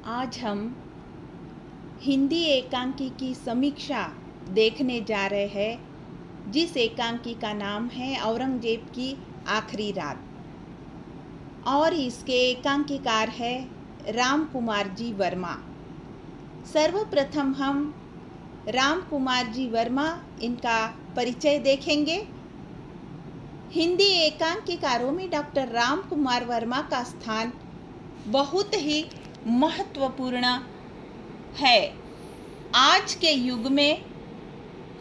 आज हम हिंदी एकांकी की समीक्षा देखने जा रहे हैं, जिस एकांकी का नाम है औरंगजेब की आखिरी रात। और इसके एकांकीकार है राम कुमार जी वर्मा। सर्वप्रथम हम राम कुमार जी वर्मा इनका परिचय देखेंगे। हिंदी एकांकीकारों में डॉक्टर राम कुमार वर्मा का स्थान बहुत ही महत्वपूर्ण है। आज के युग में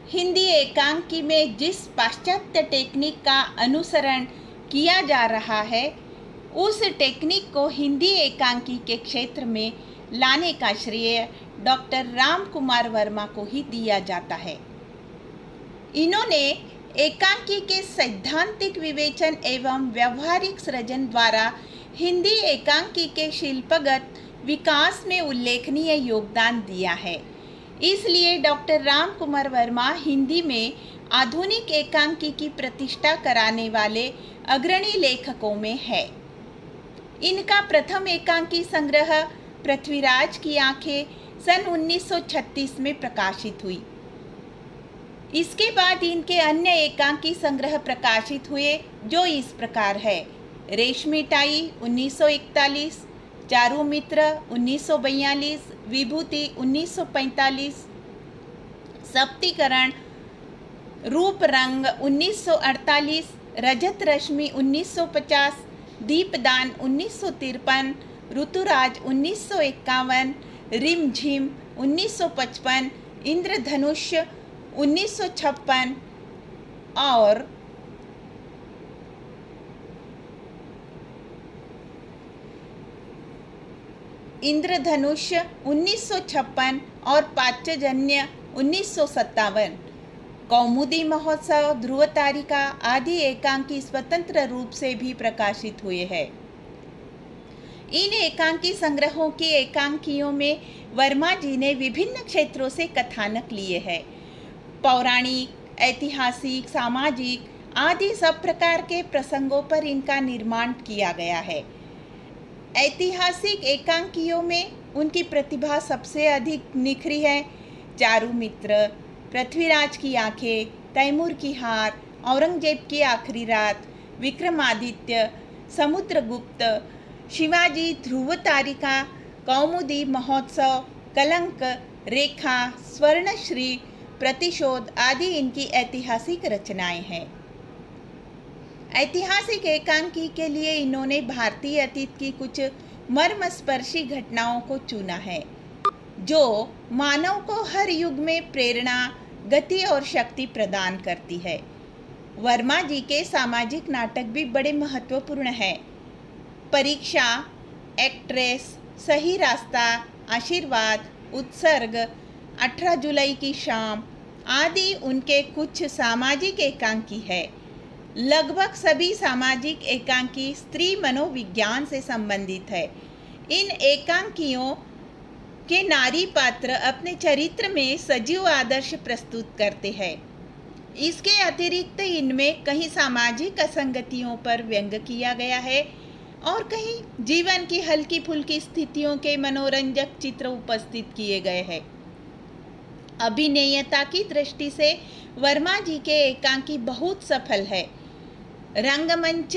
हिंदी एकांकी में जिस पाश्चात्य टेक्निक का अनुसरण किया जा रहा है, उस टेक्निक को हिंदी एकांकी के क्षेत्र में लाने का श्रेय डॉक्टर राम कुमार वर्मा को ही दिया जाता है। इन्होंने एकांकी के सैद्धांतिक विवेचन एवं व्यवहारिक सृजन द्वारा हिंदी एकांकी के शिल्पगत विकास में उल्लेखनीय योगदान दिया है। इसलिए डॉक्टर राम कुमार वर्मा हिंदी में आधुनिक एकांकी की प्रतिष्ठा कराने वाले अग्रणी लेखकों में है। इनका प्रथम एकांकी संग्रह पृथ्वीराज की आंखें सन 1936 में प्रकाशित हुई। इसके बाद इनके अन्य एकांकी संग्रह प्रकाशित हुए, जो इस प्रकार है: रेशमी टाई 1941, चारू मित्र 1942, विभूति 1945, सप्तीकरण, रूप रंग 1948, रजत रश्मि 1950, दीपदान 1953, ऋतुराज 1951, रिमझिम 1955, इंद्रधनुष 1956 और इंद्रधनुष 1956 और पांचजन्य 1957, कौमुदी महोत्सव, ध्रुव तारिका आदि एकांकी स्वतंत्र रूप से भी प्रकाशित हुए हैं। इन एकांकी संग्रहों की एकांकियों में वर्मा जी ने विभिन्न क्षेत्रों से कथानक लिए हैं। पौराणिक, ऐतिहासिक, सामाजिक आदि सब प्रकार के प्रसंगों पर इनका निर्माण किया गया है। ऐतिहासिक एकांकियों में उनकी प्रतिभा सबसे अधिक निखरी है। चारू मित्र, पृथ्वीराज की आंखें, तैमूर की हार, औरंगजेब की आखिरी रात, विक्रमादित्य, समुद्रगुप्त, शिवाजी, ध्रुव तारिका, कौमुदी महोत्सव, कलंक, रेखा, स्वर्णश्री, प्रतिशोध आदि इनकी ऐतिहासिक रचनाएं हैं। ऐतिहासिक एकांकी के लिए इन्होंने भारतीय अतीत की कुछ मर्मस्पर्शी घटनाओं को चुना है, जो मानव को हर युग में प्रेरणा, गति और शक्ति प्रदान करती है। वर्मा जी के सामाजिक नाटक भी बड़े महत्वपूर्ण हैं। परीक्षा, एक्ट्रेस, सही रास्ता, आशीर्वाद, उत्सर्ग, 18 जुलाई की शाम आदि उनके कुछ सामाजिक एकांकी है। लगभग सभी सामाजिक एकांकी स्त्री मनोविज्ञान से संबंधित है। इन एकांकियों के नारी पात्र अपने चरित्र में सजीव आदर्श प्रस्तुत करते हैं। इसके अतिरिक्त इनमें कहीं सामाजिक असंगतियों पर व्यंग किया गया है और कहीं जीवन की हल्की फुल्की स्थितियों के मनोरंजक चित्र उपस्थित किए गए हैं। अभिनेयता की दृष्टि से वर्मा जी के एकांकी बहुत सफल है। रंगमंच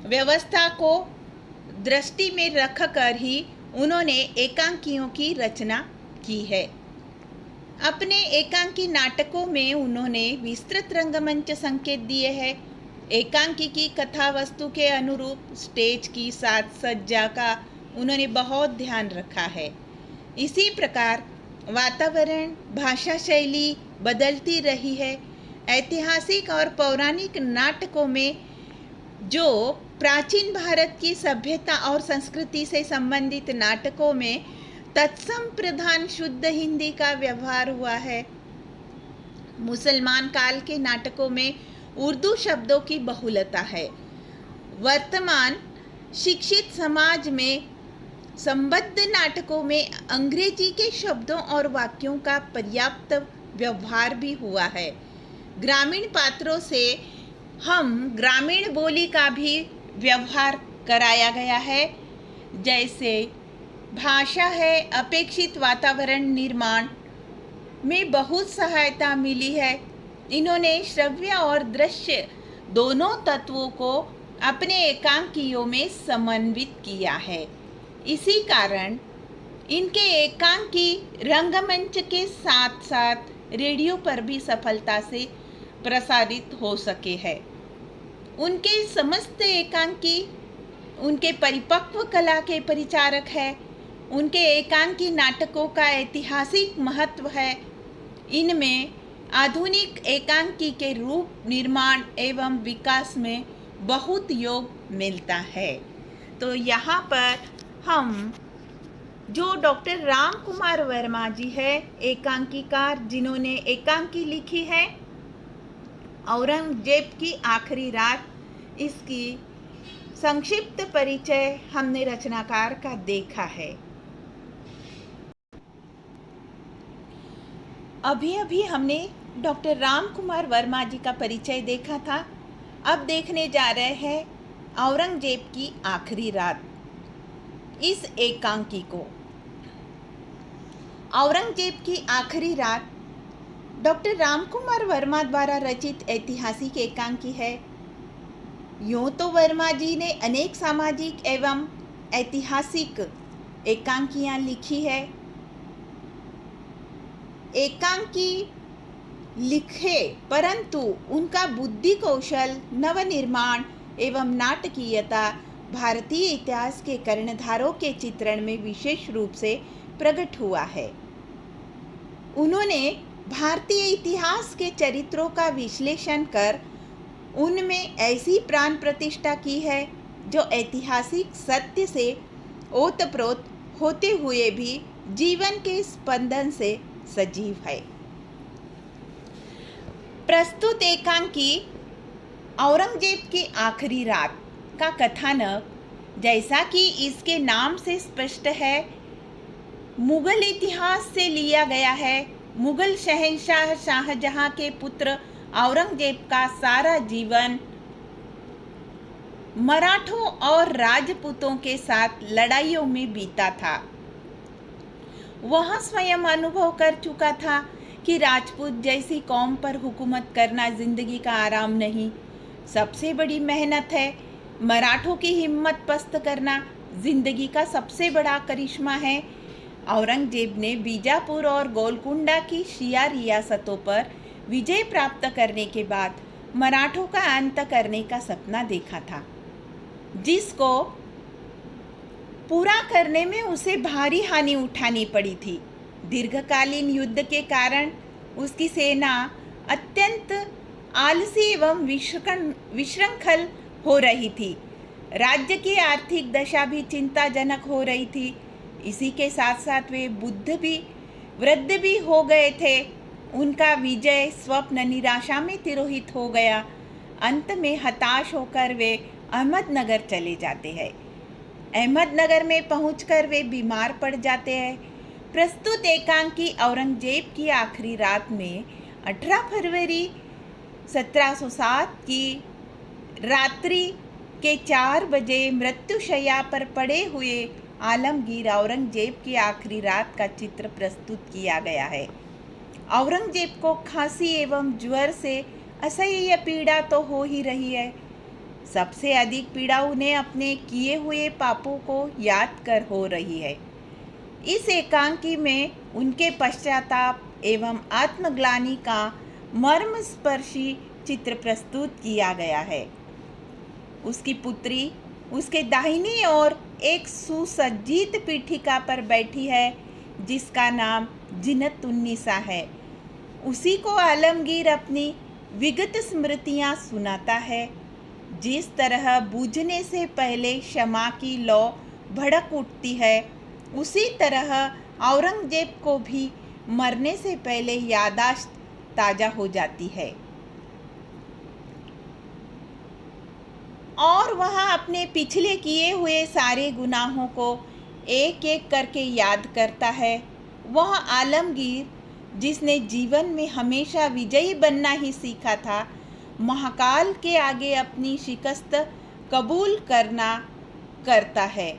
व्यवस्था को दृष्टि में रखकर ही उन्होंने एकांकियों की रचना की है। अपने एकांकी नाटकों में उन्होंने विस्तृत रंगमंच संकेत दिए हैं। एकांकी की कथा वस्तु के अनुरूप स्टेज की साज सज्जा का उन्होंने बहुत ध्यान रखा है। इसी प्रकार वातावरण, भाषा शैली बदलती रही है। ऐतिहासिक और पौराणिक नाटकों में जो प्राचीन भारत की सभ्यता और संस्कृति से संबंधित नाटकों में तत्सम प्रधान शुद्ध हिंदी का व्यवहार हुआ है। मुसलमान काल के नाटकों में उर्दू शब्दों की बहुलता है। वर्तमान शिक्षित समाज में संबद्ध नाटकों में अंग्रेजी के शब्दों और वाक्यों का पर्याप्त व्यवहार भी हुआ है। ग्रामीण पात्रों से हम ग्रामीण बोली का भी व्यवहार कराया गया है, जैसे भाषा है अपेक्षित वातावरण निर्माण में बहुत सहायता मिली है। इन्होंने श्रव्य और दृश्य दोनों तत्वों को अपने एकांकियों में समन्वित किया है। इसी कारण इनके एकांकी रंगमंच के साथ साथ रेडियो पर भी सफलता से प्रसारित हो सके हैं। उनके समस्त एकांकी उनके परिपक्व कला के परिचारक है। उनके एकांकी नाटकों का ऐतिहासिक महत्व है। इनमें आधुनिक एकांकी के रूप निर्माण एवं विकास में बहुत योग मिलता है। तो यहाँ पर हम जो डॉक्टर राम कुमार वर्मा जी है, एकांकीकार, जिन्होंने एकांकी लिखी है औरंगजेब की आखिरी रात, इसकी संक्षिप्त परिचय हमने रचनाकार का देखा है। अभी अभी हमने डॉक्टर राम कुमार वर्मा जी का परिचय देखा था। अब देखने जा रहे हैं औरंगजेब की आखिरी रात, इस एकांकी को। औरंगजेब की आखिरी रात डॉक्टर राम कुमार वर्मा द्वारा रचित ऐतिहासिक एकांकी है। यूँ तो वर्मा जी ने अनेक सामाजिक एवं ऐतिहासिक एकांकियाँ लिखी है। एकांकी लिखे, परंतु उनका बुद्धि कौशल, नवनिर्माण एवं नाटकीयता भारतीय इतिहास के कर्णधारों के चित्रण में विशेष रूप से प्रकट हुआ है। उन्होंने भारतीय इतिहास के चरित्रों का विश्लेषण कर उनमें ऐसी प्राण प्रतिष्ठा की है जो ऐतिहासिक सत्य से ओतप्रोत होते हुए भी जीवन के स्पंदन से सजीव है। प्रस्तुत एकांकी औरंगजेब की आखिरी रात का कथानक, जैसा कि इसके नाम से स्पष्ट है, मुगल इतिहास से लिया गया है। मुगल शहंशाह शाहजहां के पुत्र औरंगजेब का सारा जीवन मराठों और राजपूतों के साथ लड़ाइयों में बीता था। वह स्वयं अनुभव कर चुका था कि राजपूत जैसी कौम पर हुकूमत करना जिंदगी का आराम नहीं, सबसे बड़ी मेहनत है। मराठों की हिम्मत पस्त करना जिंदगी का सबसे बड़ा करिश्मा है। औरंगजेब ने बीजापुर और गोलकुंडा की शिया रियासतों पर विजय प्राप्त करने के बाद मराठों का अंत करने का सपना देखा था, जिसको पूरा करने में उसे भारी हानि उठानी पड़ी थी। दीर्घकालीन युद्ध के कारण उसकी सेना अत्यंत आलसी एवं विशृंखल हो रही थी। राज्य की आर्थिक दशा भी चिंताजनक हो रही थी। इसी के साथ साथ वे वृद्ध भी हो गए थे। उनका विजय स्वप्न निराशा में तिरोहित हो गया। अंत में हताश होकर वे अहमदनगर चले जाते हैं। अहमदनगर में पहुंचकर वे बीमार पड़ जाते हैं। प्रस्तुत एकांकी औरंगजेब की आखिरी रात में 18 फरवरी 1707 की रात्रि के 4 बजे मृत्युशैया पर पड़े हुए आलमगीर औरंगजेब की आखिरी रात का चित्र प्रस्तुत किया गया है। औरंगजेब को खांसी एवं ज्वर से असह्य पीड़ा तो हो ही रही है। सबसे अधिक पीड़ा उन्हें अपने किए हुए पापों को याद कर हो रही है। इस एकांकी में उनके पश्चाताप एवं आत्मग्लानि का मर्मस्पर्शी चित्र प्रस्तुत किया गया है। उसकी पुत्री उसके दाहिनी ओर एक सुसज्जित पीठिका पर बैठी है, जिसका नाम जिनतुन्निसा है। उसी को आलमगीर अपनी विगत स्मृतियाँ सुनाता है। जिस तरह बूझने से पहले क्षमा की लौ भड़क उठती है, उसी तरह औरंगजेब को भी मरने से पहले यादाश्त ताज़ा हो जाती है और वह अपने पिछले किए हुए सारे गुनाहों को एक एक करके याद करता है। वह आलमगीर, जिसने जीवन में हमेशा विजयी बनना ही सीखा था, महाकाल के आगे अपनी शिकस्त कबूल करता है।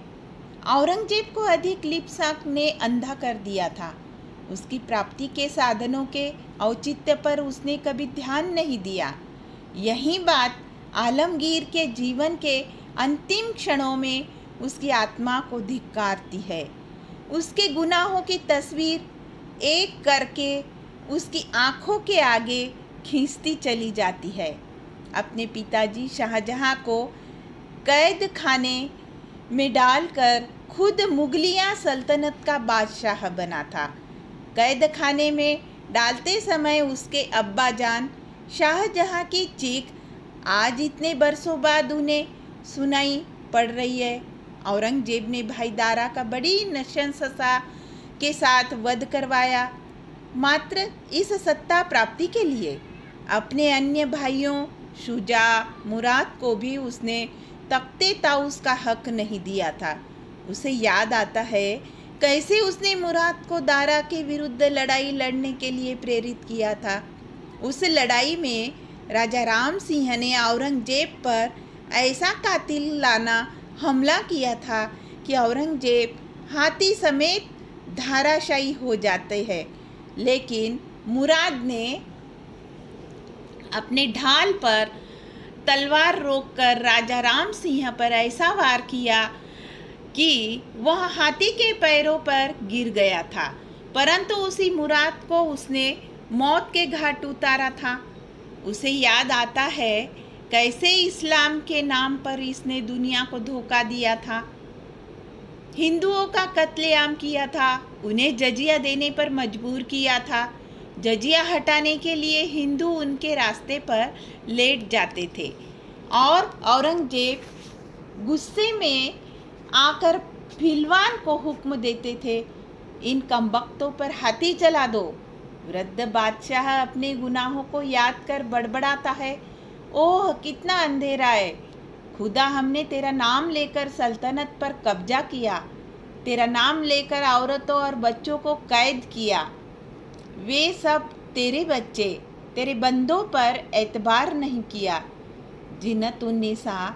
औरंगजेब को अधिक लिप्साक ने अंधा कर दिया था। उसकी प्राप्ति के साधनों के औचित्य पर उसने कभी ध्यान नहीं दिया। यही बात आलमगीर के जीवन के अंतिम क्षणों में उसकी आत्मा को धिक्कारती है। उसके गुनाहों की तस्वीर एक करके उसकी आंखों के आगे खींचती चली जाती है। अपने पिताजी शाहजहां को कैद खाने में डालकर खुद मुगलिया सल्तनत का बादशाह बना था। कैद खाने में डालते समय उसके अब्बा जान शाहजहां की चीख आज इतने बरसों बाद उन्हें सुनाई पड़ रही है। औरंगजेब ने भाई दारा का बड़ी नशंसता के साथ वध करवाया, मात्र इस सत्ता प्राप्ति के लिए। अपने अन्य भाइयों शुजा, मुराद को भी उसने तख्ते ताउस का हक नहीं दिया था। उसे याद आता है कैसे उसने मुराद को दारा के विरुद्ध लड़ाई लड़ने के लिए प्रेरित किया था। उस लड़ाई में राजा राम सिंह ने औरंगजेब पर ऐसा कातिलाना हमला किया था कि औरंगजेब हाथी समेत धाराशायी हो जाते हैं, लेकिन मुराद ने अपने ढाल पर तलवार रोककर राजा राम सिंह पर ऐसा वार किया कि वह हाथी के पैरों पर गिर गया था, परंतु उसी मुराद को उसने मौत के घाट उतारा था। उसे याद आता है कैसे इस्लाम के नाम पर इसने दुनिया को धोखा दिया था, हिंदुओं का कत्लेआम किया था, उन्हें जजिया देने पर मजबूर किया था। जजिया हटाने के लिए हिंदू उनके रास्ते पर लेट जाते थे और औरंगजेब गुस्से में आकर भिलवान को हुक्म देते थे, इन कमबख्तों पर हाथी चला दो। वृद्ध बादशाह अपने गुनाहों को याद कर बड़बड़ाता है, ओह कितना अंधेरा है, खुदा हमने तेरा नाम लेकर सल्तनत पर कब्जा किया, तेरा नाम लेकर औरतों और बच्चों को कैद किया। वे सब तेरे बच्चे, तेरे बंदों पर एतबार नहीं किया। जिन्नत उन्नीसा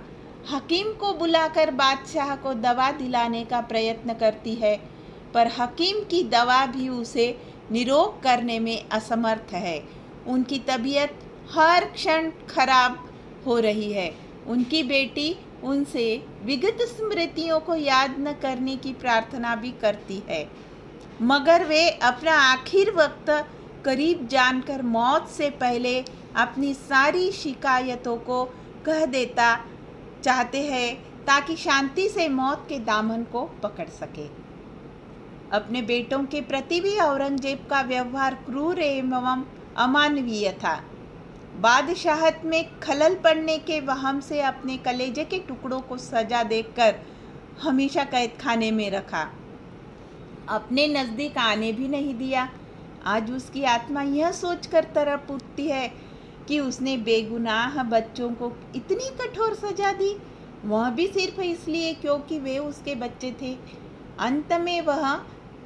हकीम को बुलाकर बादशाह को दवा दिलाने का प्रयत्न करती है, पर हकीम की दवा भी उसे निरोग करने में असमर्थ है। उनकी तबीयत हर क्षण खराब हो रही है। उनकी बेटी उनसे विगत स्मृतियों को याद न करने की प्रार्थना भी करती है, मगर वे अपना आखिर वक्त करीब जानकर मौत से पहले अपनी सारी शिकायतों को कह देता चाहते हैं ताकि शांति से मौत के दामन को पकड़ सके। अपने बेटों के प्रति भी औरंगजेब का व्यवहार क्रूर एवं अमानवीय था। बादशाहत में खलल पड़ने के वहम से अपने कलेजे के टुकड़ों को सजा देकर हमेशा कैद खाने में रखा, अपने नज़दीक आने भी नहीं दिया। आज उसकी आत्मा यह सोचकर तड़प उठती है कि उसने बेगुनाह बच्चों को इतनी कठोर सजा दी, वह भी सिर्फ इसलिए क्योंकि वे उसके बच्चे थे। अंत में वह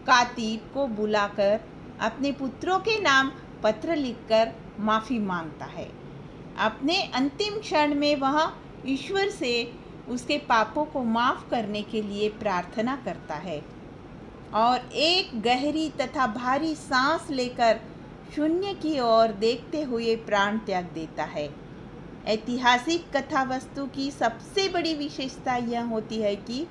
कातिब को बुलाकर अपने पुत्रों के नाम पत्र लिखकर माफ़ी मांगता है। अपने अंतिम क्षण में वह ईश्वर से उसके पापों को माफ़ करने के लिए प्रार्थना करता है और एक गहरी तथा भारी सांस लेकर शून्य की ओर देखते हुए प्राण त्याग देता है। ऐतिहासिक कथा वस्तु की सबसे बड़ी विशेषता यह होती है कि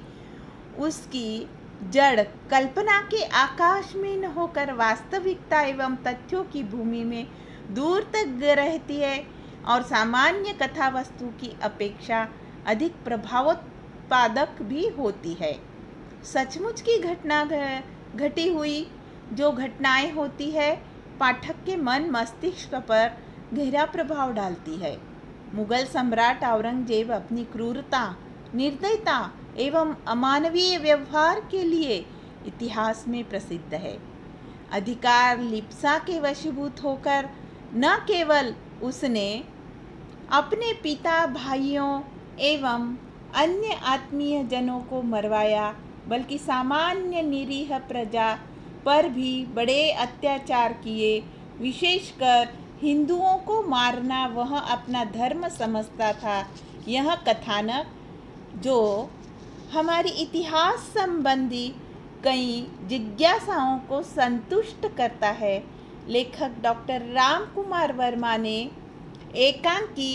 उसकी जड़ कल्पना के आकाश में न होकर वास्तविकता एवं तथ्यों की भूमि में दूर तक रहती है और सामान्य कथा वस्तु की अपेक्षा अधिक प्रभावोत्पादक भी होती है। सचमुच की घटना घटी हुई जो घटनाएं होती है पाठक के मन मस्तिष्क पर गहरा प्रभाव डालती है। मुगल सम्राट औरंगजेब अपनी क्रूरता, निर्दयता एवं अमानवीय व्यवहार के लिए इतिहास में प्रसिद्ध है। अधिकार लिप्सा के वशीभूत होकर न केवल उसने अपने पिता, भाइयों एवं अन्य आत्मीय जनों को मरवाया, बल्कि सामान्य निरीह प्रजा पर भी बड़े अत्याचार किए। विशेषकर हिंदुओं को मारना वह अपना धर्म समझता था। यह कथानक जो हमारी इतिहास संबंधी कई जिज्ञासाओं को संतुष्ट करता है। लेखक डॉक्टर राम कुमार वर्मा ने एकांकी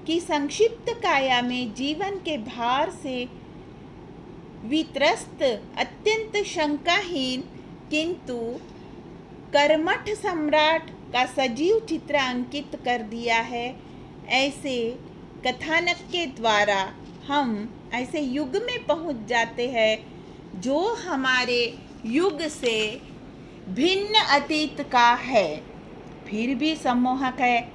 की संक्षिप्त काया में जीवन के भार से वित्रस्त, अत्यंत शंकाहीन किंतु कर्मठ सम्राट का सजीव चित्र अंकित कर दिया है। ऐसे कथानक के द्वारा हम ऐसे युग में पहुंच जाते हैं जो हमारे युग से भिन्न अतीत का है, फिर भी सम्मोहक है।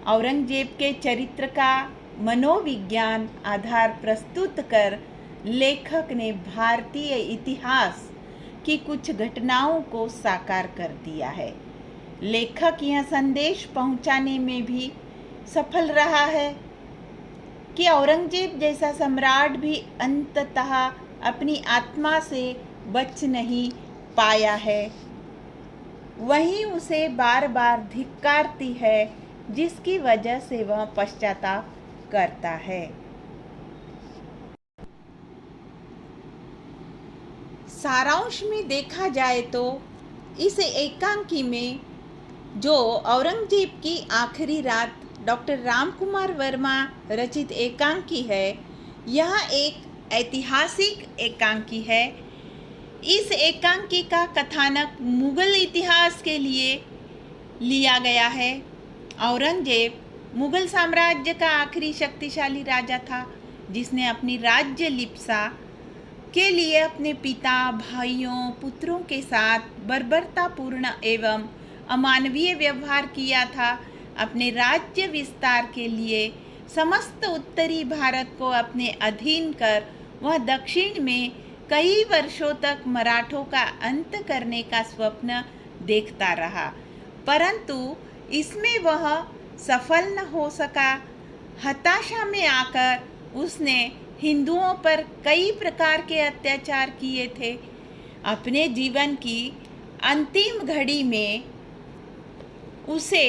औरंगजेब के चरित्र का मनोविज्ञान आधार प्रस्तुत कर लेखक ने भारतीय इतिहास की कुछ घटनाओं को साकार कर दिया है। लेखक यह संदेश पहुंचाने में भी सफल रहा है कि औरंगजेब जैसा सम्राट भी अंततः अपनी आत्मा से बच नहीं पाया है, वहीं उसे बार बार धिक्कारती है, जिसकी वजह से वह पश्चाताप करता है। सारांश में देखा जाए तो इस एकांकी में जो औरंगजेब की आखिरी रात डॉक्टर राम कुमार वर्मा रचित एकांकी है, यह एक ऐतिहासिक एकांकी है। इस एकांकी का कथानक मुगल इतिहास के लिए लिया गया है। औरंगजेब मुगल साम्राज्य का आखिरी शक्तिशाली राजा था, जिसने अपनी राज्य लिप्सा के लिए अपने पिता, भाइयों, पुत्रों के साथ बर्बरतापूर्ण एवं अमानवीय व्यवहार किया था। अपने राज्य विस्तार के लिए समस्त उत्तरी भारत को अपने अधीन कर वह दक्षिण में कई वर्षों तक मराठों का अंत करने का स्वप्न देखता रहा, परंतु इसमें वह सफल न हो सका। हताशा में आकर उसने हिंदुओं पर कई प्रकार के अत्याचार किए थे। अपने जीवन की अंतिम घड़ी में उसे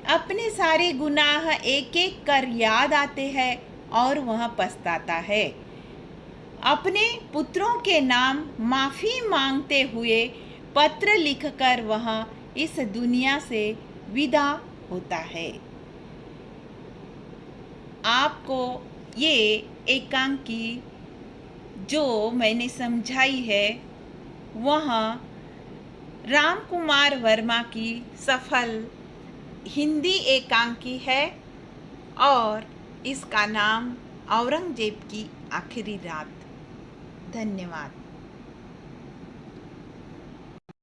अपने सारे गुनाह एक एक कर याद आते हैं और वह पछताता है। अपने पुत्रों के नाम माफ़ी मांगते हुए पत्र लिखकर वह इस दुनिया से विदा होता है। आपको ये एकांकी जो मैंने समझाई है वह राम कुमार वर्मा की सफल हिंदी एकांकी है और इसका नाम औरंगजेब की आखिरी रात। धन्यवाद।